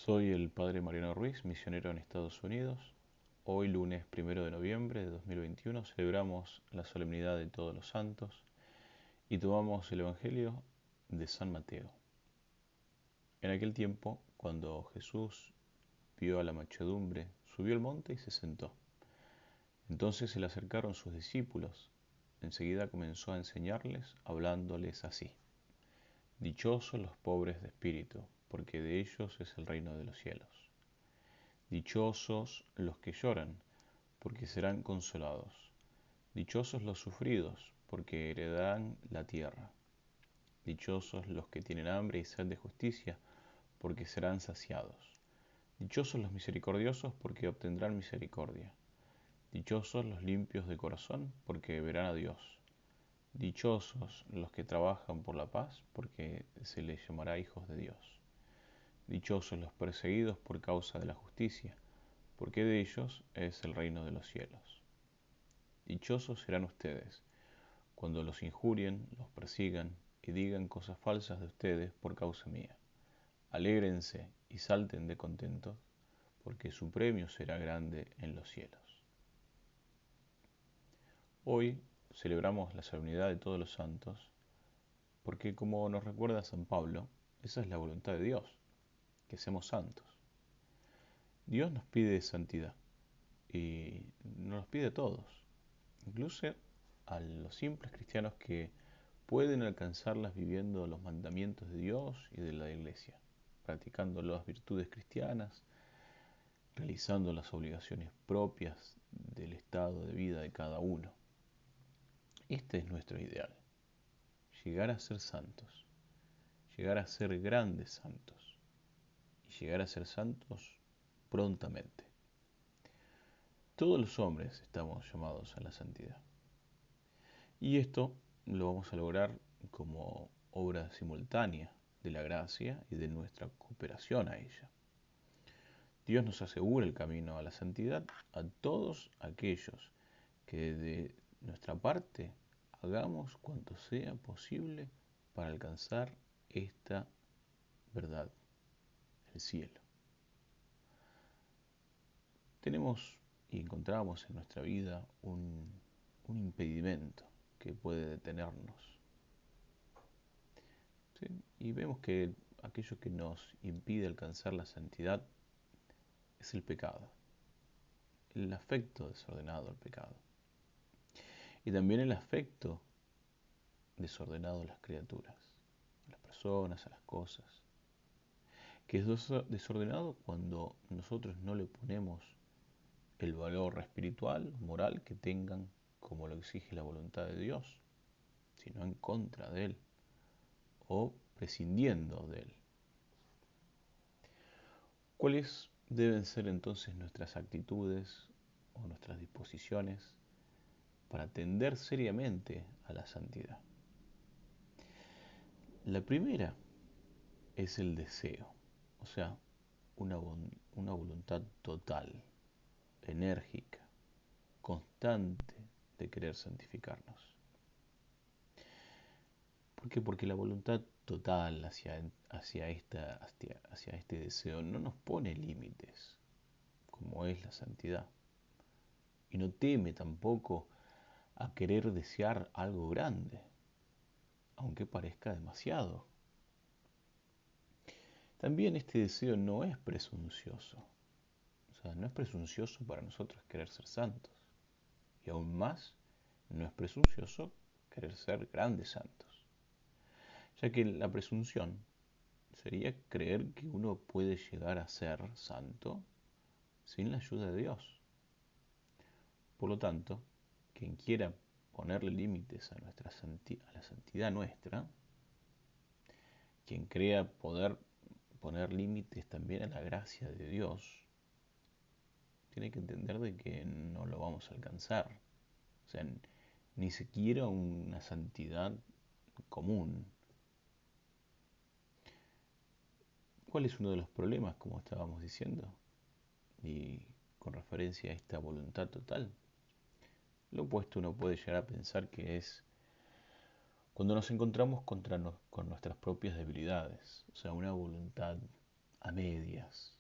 Soy el padre Mariano Ruiz, misionero en Estados Unidos. Hoy, lunes 1 de noviembre de 2021, celebramos la solemnidad de todos los santos y tomamos el Evangelio de San Mateo. En aquel tiempo, cuando Jesús vio a la muchedumbre, subió al monte y se sentó. Entonces se le acercaron sus discípulos. Enseguida comenzó a enseñarles, hablándoles así: Dichosos los pobres de espíritu, porque de ellos es el reino de los cielos. Dichosos los que lloran, porque serán consolados. Dichosos los sufridos, porque heredarán la tierra. Dichosos los que tienen hambre y sed de justicia, porque serán saciados. Dichosos los misericordiosos, porque obtendrán misericordia. Dichosos los limpios de corazón, porque verán a Dios. Dichosos los que trabajan por la paz, porque se les llamará hijos de Dios. Dichosos los perseguidos por causa de la justicia, porque de ellos es el reino de los cielos. Dichosos serán ustedes cuando los injurien, los persigan y digan cosas falsas de ustedes por causa mía. Alégrense y salten de contentos, porque su premio será grande en los cielos. Hoy celebramos la solemnidad de todos los santos, porque como nos recuerda San Pablo, esa es la voluntad de Dios, que seamos santos. Dios nos pide santidad y nos los pide a todos, incluso a los simples cristianos que pueden alcanzarlas viviendo los mandamientos de Dios y de la Iglesia, practicando las virtudes cristianas, realizando las obligaciones propias del estado de vida de cada uno. Este es nuestro ideal: llegar a ser santos, llegar a ser grandes santos y llegar a ser santos prontamente. Todos los hombres estamos llamados a la santidad. Y esto lo vamos a lograr como obra simultánea de la gracia y de nuestra cooperación a ella. Dios nos asegura el camino a la santidad a todos aquellos que de nuestra parte hagamos cuanto sea posible para alcanzar esta verdad, el cielo. Tenemos y encontramos en nuestra vida un impedimento que puede detenernos, ¿sí? Y vemos que aquello que nos impide alcanzar la santidad es el pecado, el afecto desordenado al pecado, y también el afecto desordenado a las criaturas, a las personas, a las cosas, que es desordenado cuando nosotros no le ponemos el valor espiritual, moral que tengan como lo exige la voluntad de Dios, sino en contra de Él o prescindiendo de Él. ¿Cuáles deben ser entonces nuestras actitudes o nuestras disposiciones para atender seriamente a la santidad? La primera es el deseo, o sea, una voluntad total, enérgica, constante de querer santificarnos. ¿Por qué? Porque la voluntad total hacia este deseo no nos pone límites, como es la santidad. Y no teme tampoco a querer desear algo grande, aunque parezca demasiado. También este deseo no es presuncioso. O sea, no es presuncioso para nosotros querer ser santos. Y aún más, no es presuncioso querer ser grandes santos. Ya que la presunción sería creer que uno puede llegar a ser santo sin la ayuda de Dios. Por lo tanto, quien quiera ponerle límites a la santidad nuestra, quien crea poder poner límites también a la gracia de Dios, tiene que entender de que no lo vamos a alcanzar. O sea, ni siquiera una santidad común. ¿Cuál es uno de los problemas, como estábamos diciendo? Y con referencia a esta voluntad total, lo opuesto uno puede llegar a pensar que es cuando nos encontramos con nuestras propias debilidades, o sea, una voluntad a medias,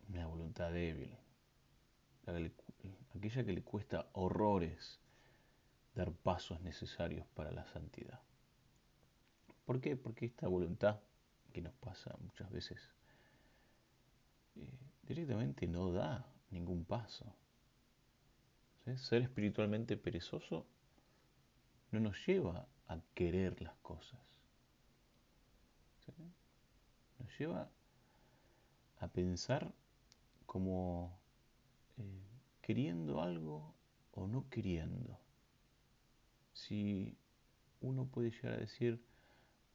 una voluntad débil, aquella que le cuesta horrores dar pasos necesarios para la santidad. ¿Por qué? Porque esta voluntad que nos pasa muchas veces directamente no da ningún paso. ¿Sí? Ser espiritualmente perezoso no nos lleva a querer las cosas. ¿Sí? Nos lleva a pensar como queriendo algo o no queriendo. Si uno puede llegar a decir,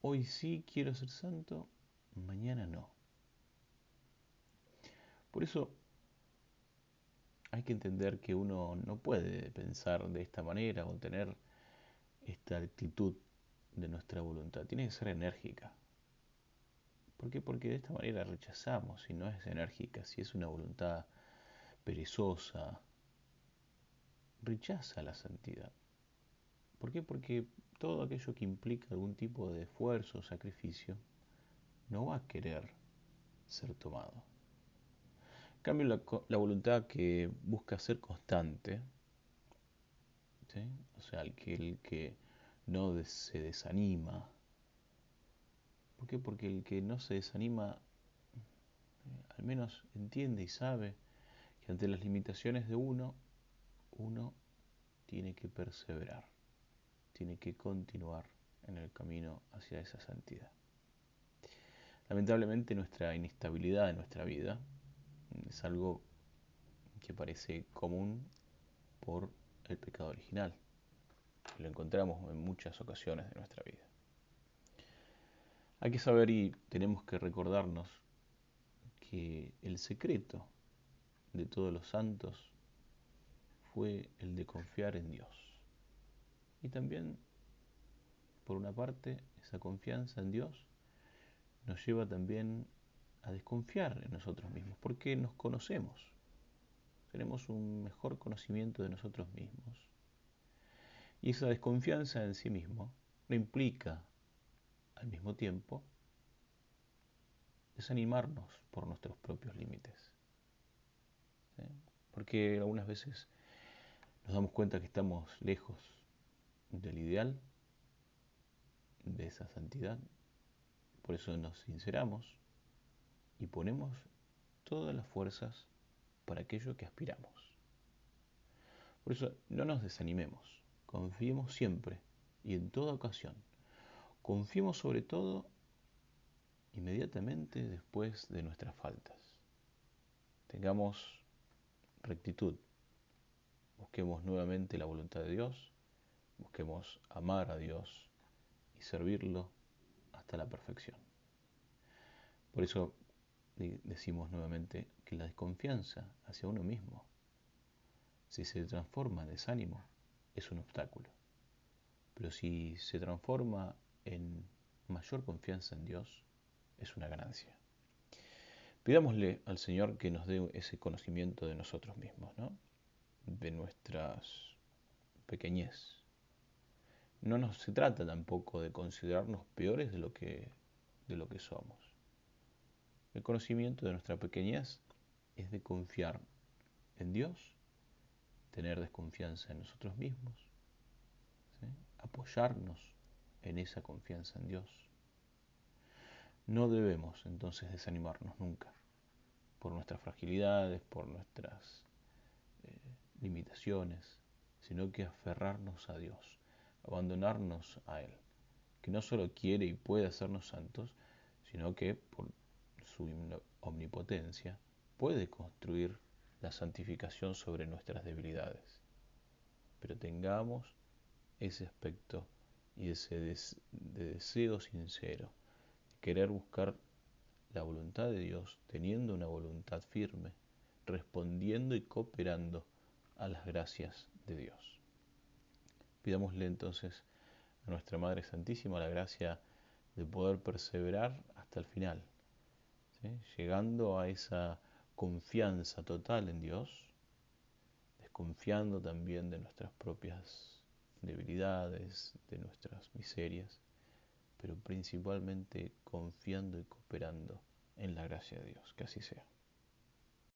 hoy sí quiero ser santo, mañana no. Por eso hay que entender que uno no puede pensar de esta manera o tener esta actitud de nuestra voluntad. Tiene que ser enérgica. ¿Por qué? Porque de esta manera rechazamos, si no es enérgica, si es una voluntad perezosa, rechaza la santidad. ¿Por qué? Porque todo aquello que implica algún tipo de esfuerzo o sacrificio no va a querer ser tomado. En cambio, la voluntad que busca ser constante, ¿sí? O sea, el que no se desanima. ¿Por qué? Porque el que no se desanima al menos entiende y sabe que ante las limitaciones de uno tiene que perseverar, tiene que continuar en el camino hacia esa santidad. Lamentablemente nuestra inestabilidad en nuestra vida es algo que parece común por el pecado original. Lo encontramos en muchas ocasiones de nuestra vida. Hay que saber y tenemos que recordarnos que el secreto de todos los santos fue el de confiar en Dios. Y también, por una parte, esa confianza en Dios nos lleva también a desconfiar en nosotros mismos, porque nos conocemos, tenemos un mejor conocimiento de nosotros mismos. Y esa desconfianza en sí mismo no implica, al mismo tiempo, desanimarnos por nuestros propios límites. ¿Sí? Porque algunas veces nos damos cuenta que estamos lejos del ideal, de esa santidad. Por eso nos sinceramos y ponemos todas las fuerzas para aquello que aspiramos. Por eso no nos desanimemos, confiemos siempre y en toda ocasión. Confiemos sobre todo inmediatamente después de nuestras faltas. Tengamos rectitud, busquemos nuevamente la voluntad de Dios, busquemos amar a Dios y servirlo hasta la perfección. Por eso decimos nuevamente que la desconfianza hacia uno mismo, si se transforma en desánimo, es un obstáculo. Pero si se transforma en mayor confianza en Dios, es una ganancia. Pidámosle al Señor que nos dé ese conocimiento de nosotros mismos, ¿no? De nuestras pequeñez. No se trata tampoco de considerarnos peores de lo que somos. El conocimiento de nuestra pequeñez es de confiar en Dios, tener desconfianza en nosotros mismos, ¿sí? Apoyarnos en esa confianza en Dios. No debemos entonces desanimarnos nunca por nuestras fragilidades, por nuestras limitaciones, sino que aferrarnos a Dios, abandonarnos a Él, que no solo quiere y puede hacernos santos, sino que por su omnipotencia puede construir la santificación sobre nuestras debilidades. Pero tengamos ese aspecto y ese deseo sincero de querer buscar la voluntad de Dios, teniendo una voluntad firme, respondiendo y cooperando a las gracias de Dios. Pidámosle entonces a nuestra Madre Santísima la gracia de poder perseverar hasta el final, ¿sí? Llegando a esa confianza total en Dios, desconfiando también de nuestras propias debilidades, de nuestras miserias, pero principalmente confiando y cooperando en la gracia de Dios. Que así sea.